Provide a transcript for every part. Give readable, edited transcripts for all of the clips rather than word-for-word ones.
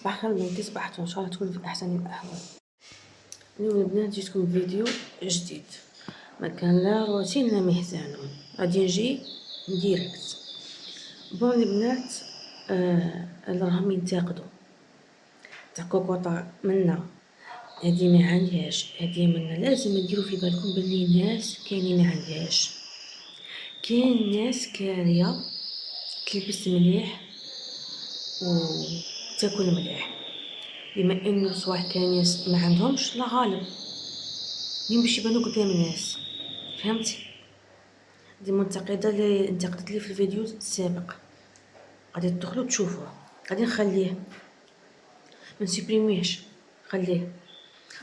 صباح الخير بناتي، صباحكم ان شاء الله تكونوا في احسن الاحوال. اليوم البنات جيتكم بفيديو جديد، ما كان لا روتين لا مهزانون، غادي نجي ديريكت. بون البنات اللي راهم ينتقدوا تاع كوكوطا منا هادي ما عندهاش، هادي منا لازم نديروا في بالكم بلي الناس كاينين ما عندهاش، كاين ناس كاريه تلبس مليح و تاكل مليح، بما انه صوالح كاين ناس ما عندهمش لا غالب مين باش يبانو قدام الناس. فهمتي؟ دي منتقده اللي انتقدت لي في الفيديو السابق، غادي تدخلوا تشوفوه، غادي نخليه ما نسيبريميهش، خليه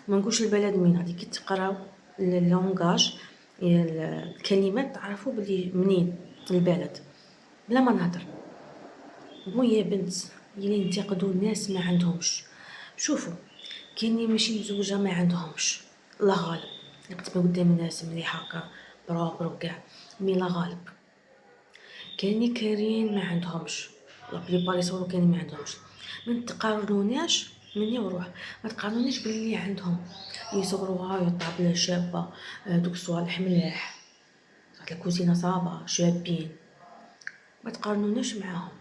ما نقولش البلد مين، غادي كي تقراو اللونغاج الكلمات تعرفوا بلي منين البلد بلا ما نهضر. مو يا بنت يلي ينتقدوا الناس ما عندهمش، شوفوا كاينين ماشي مزوجه ما عندهمش لا غالب، نكتب قدام الناس مليحه هكا بروبر وكاع، مي لا غالب كاينين كارين ما عندهمش، لا بليبار يصوروا كاينين ما عندهمش. ما تقارنوناش مني وروح، ما تقارنونيش باللي عندهم يصوروها يطابله شابه، دوك الصوالح ملاح صح الكوزينه صابه شابين، ما تقارنوناش معاهم.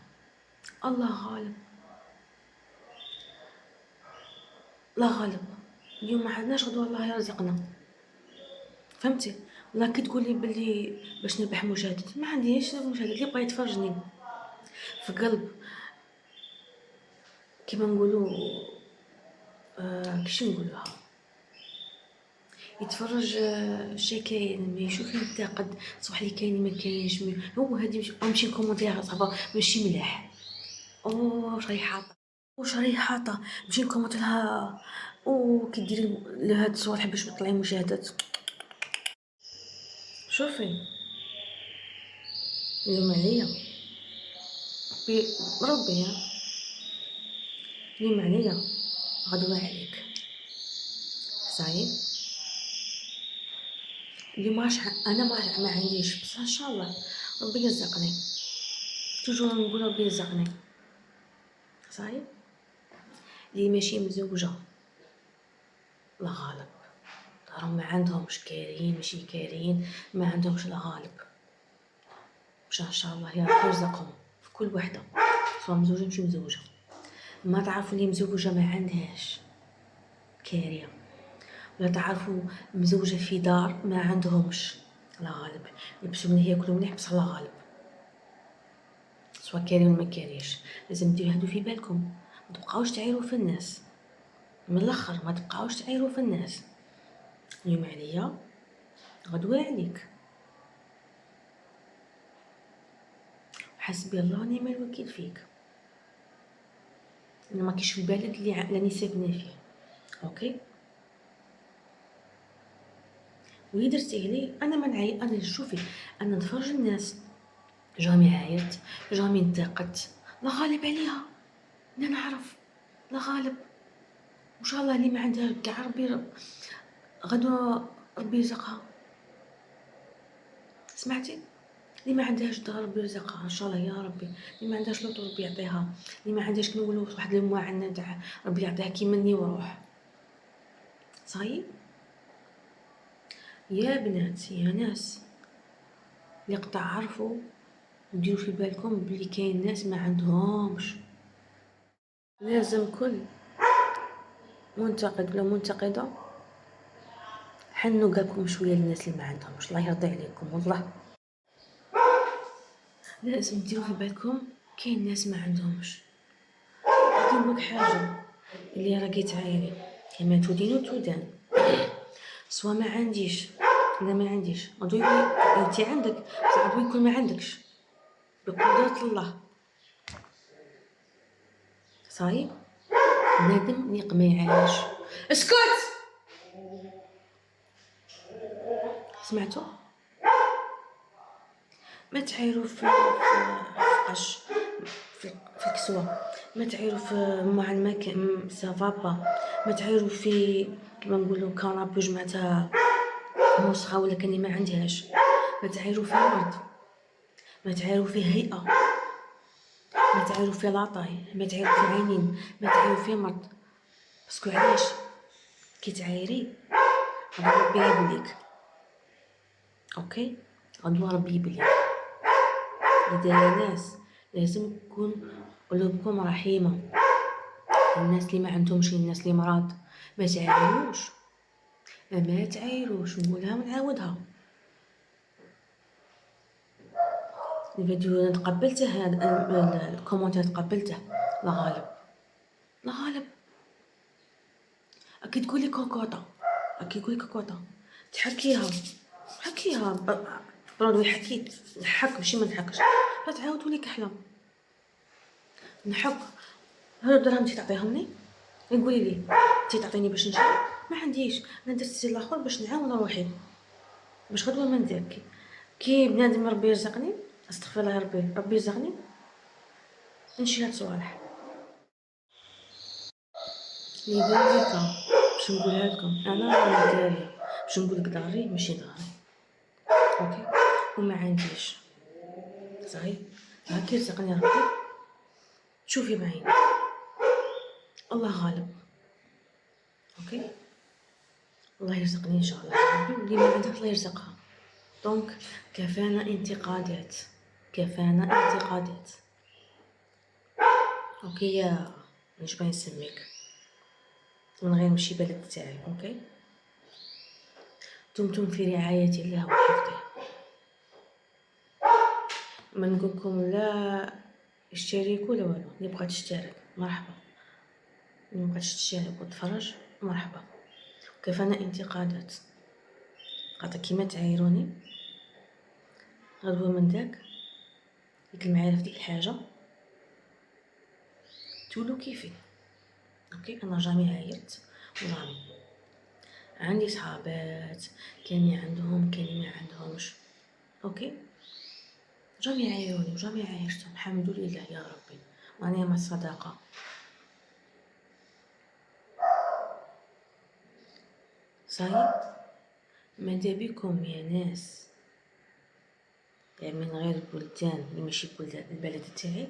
الله غالب، لا غالب اليوم ما عندناش غدوه الله يرزقنا. فهمتي؟ والله كي تقولي بلي باش نربح مشاهدات، ما عنديش مشاهدات، اللي بغى يتفرجني في قلب كيما نقولوا كيش نقولوها، يتفرج شي كاين ما يشوف ينتقد صح لي كاين ما كاينش، هو هادي ماشي كومونتير صافا ماشي ملاح، واش راهي حاطه واش راهي حاطه نمشي نكومنت لها، كي ديري لهاد الصوالح باش تطلعي مشاهدات. شوفي اليوم عليا بربي، اليوم عليا غدوة عليك، صايب اليوم انا ما عنديش، بس ان شاء الله ربي يرزقني، توجور نقول ربي يرزقني. صايب اللي ماشي مزوجه لا غالب راهم ما عندهمش كارين، ماشي كارين ما عندهمش لا غالب، باش ان شاء الله يا ربي يرزقهم في كل وحده، سواء مزوجه ماشي مزوجه. ما تعرفوا اللي مزوجه ما عندهاش كاريه، ولا تعرفوا مزوجه في دار ما عندهمش لا غالب، يلبسوا مليح ياكلوا مليح بصح لا غالب، سواء كاري ولا ما كاريش. لازم ديروا هادو في بالكم، ما تبقاوش تعايروا في الناس، من الاخر ما تبقاوش تعايروا في الناس. اليوم عليا غدوة عليك، حسبي الله ونعم الوكيل فيك. انا ما كاينش في البلد اللي راني ساكنه فيه، اوكي وي درتيه لي انا ما نعاير، انا شوفي انا نتفرج الناس جامي عايرت جامي انتقدت لا غالب عليها، انا نعرف لا غالب ان شاء الله اللي ما عندها كاع ربي غدوة ربي يرزقها. سمعتي؟ اللي ما عندهاش دار ربي يرزقها ان شاء الله يا ربي، اللي ما عندهاش لوطو ربي يعطيها، اللي ما عندهاش كي نقولوا واحد المعاناه تاع ربي يعطيها كي مني وروح. صايب يا بنات يا ناس اللي قطع عرفوا وديروا في بالكم بلي كاين ناس ما عندهمش، لازم كل منتقد ولا منتقده حنوا قلبكم شويه للناس اللي ما عندهمش، الله يرضي عليكم والله لازم ديروا في بالكم كاين ناس ما عندهمش. غادي نقولك حاجه اللي راكي تعايري كما تدين تدان، سوا ما عنديش انا ما عنديش غدوي انت عندك بصح غدوي يكون ما عندكش بقدرة الله. صايب بنادم نيق ما يعايش. اسكت سمعتوا؟ ما تعايروا في قش في كسوه، ما تعايروا في مع الماء سافابا، ما تعايروا في كما نقولوا كنابي جمعتها مسخه ولا كاني ما عندهاش، ما تعايروا في مرض، ما تعايروا في هيئه، ما تعايروا في لاطاي، ما تعايروا في عينين، ما تعايروا في مرض. باسكو علاش كي تعايري غدو ربي يبليك، اوكي، غدو ربي يبليك. إذا يا ناس لازم تكون قلوبكم رحيمة. الناس اللي ما عندهمش، الناس اللي مرض، ما تعايروش، ما تعايروش. نقولها ونعاودها، الفيديو تقبلته، هذا الكومنتير تقبلته. لا غالب، لا غالب. اكيد تقولي كوكوطه، اكيد تقولي كوكوطه، تحكيها، حكيها برودوي، حكيت نحك ماشي ما نحكش، فتعاود تولي كحله. نحك هاد الدرهم تي تعطيهمني، قولي لي تي تعطيني باش نشري، ما عنديش، انا درت سي الاخر باش نعاون روحي، باش غدوه ما ندير كي بنادم ربي يرزقني، استغفر الله ربي يرزقني نشري هاد الصوالح. لذلك باش نقولها لكم، انا راني داري باش نقولك داري ماشي داري، اوكي، وما عنديش صحيح. هاكي يرزقني ربي، تشوفي بعينك، الله غالب، اوكي. الله يرزقني ان شاء الله ربي، واللي ما عندها الله يرزقها. دونك كفانا انتقادات، كفانا انتقادات، اوكي يا نجبا نسميك من غير مشي بلد تاعي، اوكي. دمتم في رعاية الله وحفظه. ما نقولكم لا اشتريك ولا والو، اللي بغات تشترك مرحبا، اللي مبغاتش تشترك وتفرج مرحبا. كفانا انتقادات، خاطر كيما تعايروني غدوه من ديك المعايره في ديك الحاجه تولو كيفي، اوكي. انا جامي عايرت، وجامي عندي صحابات كاني عندهم كاني ما عندهمش، اوكي. جامي عايروني وجامي عايرتهم، الحمد لله يا ربي، وأنا مع الصداقه. صحيح، ماذا بكم يا ناس يعني من غير بلدان اللي ماشي بلدان البلد تاعي،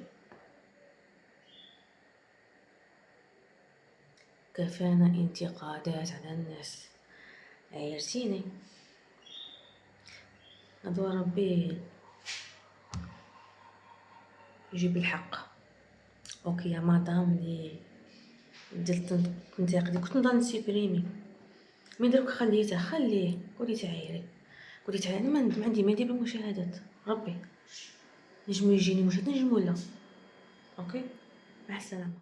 كفانا انتقادات على الناس. عايرتيني غدوة ربي يجيب الحق، اوكي يا مدام لي درت تنتقدي، كنت نضل نسيبريمي، من دروك خليته، خليه، قولي تعايري، قولي تعايري، ما عندي ما ندير بالمشاهدات، ربي نجمو يجيني مشاهد نجمو لا، اوكي. مع السلامه.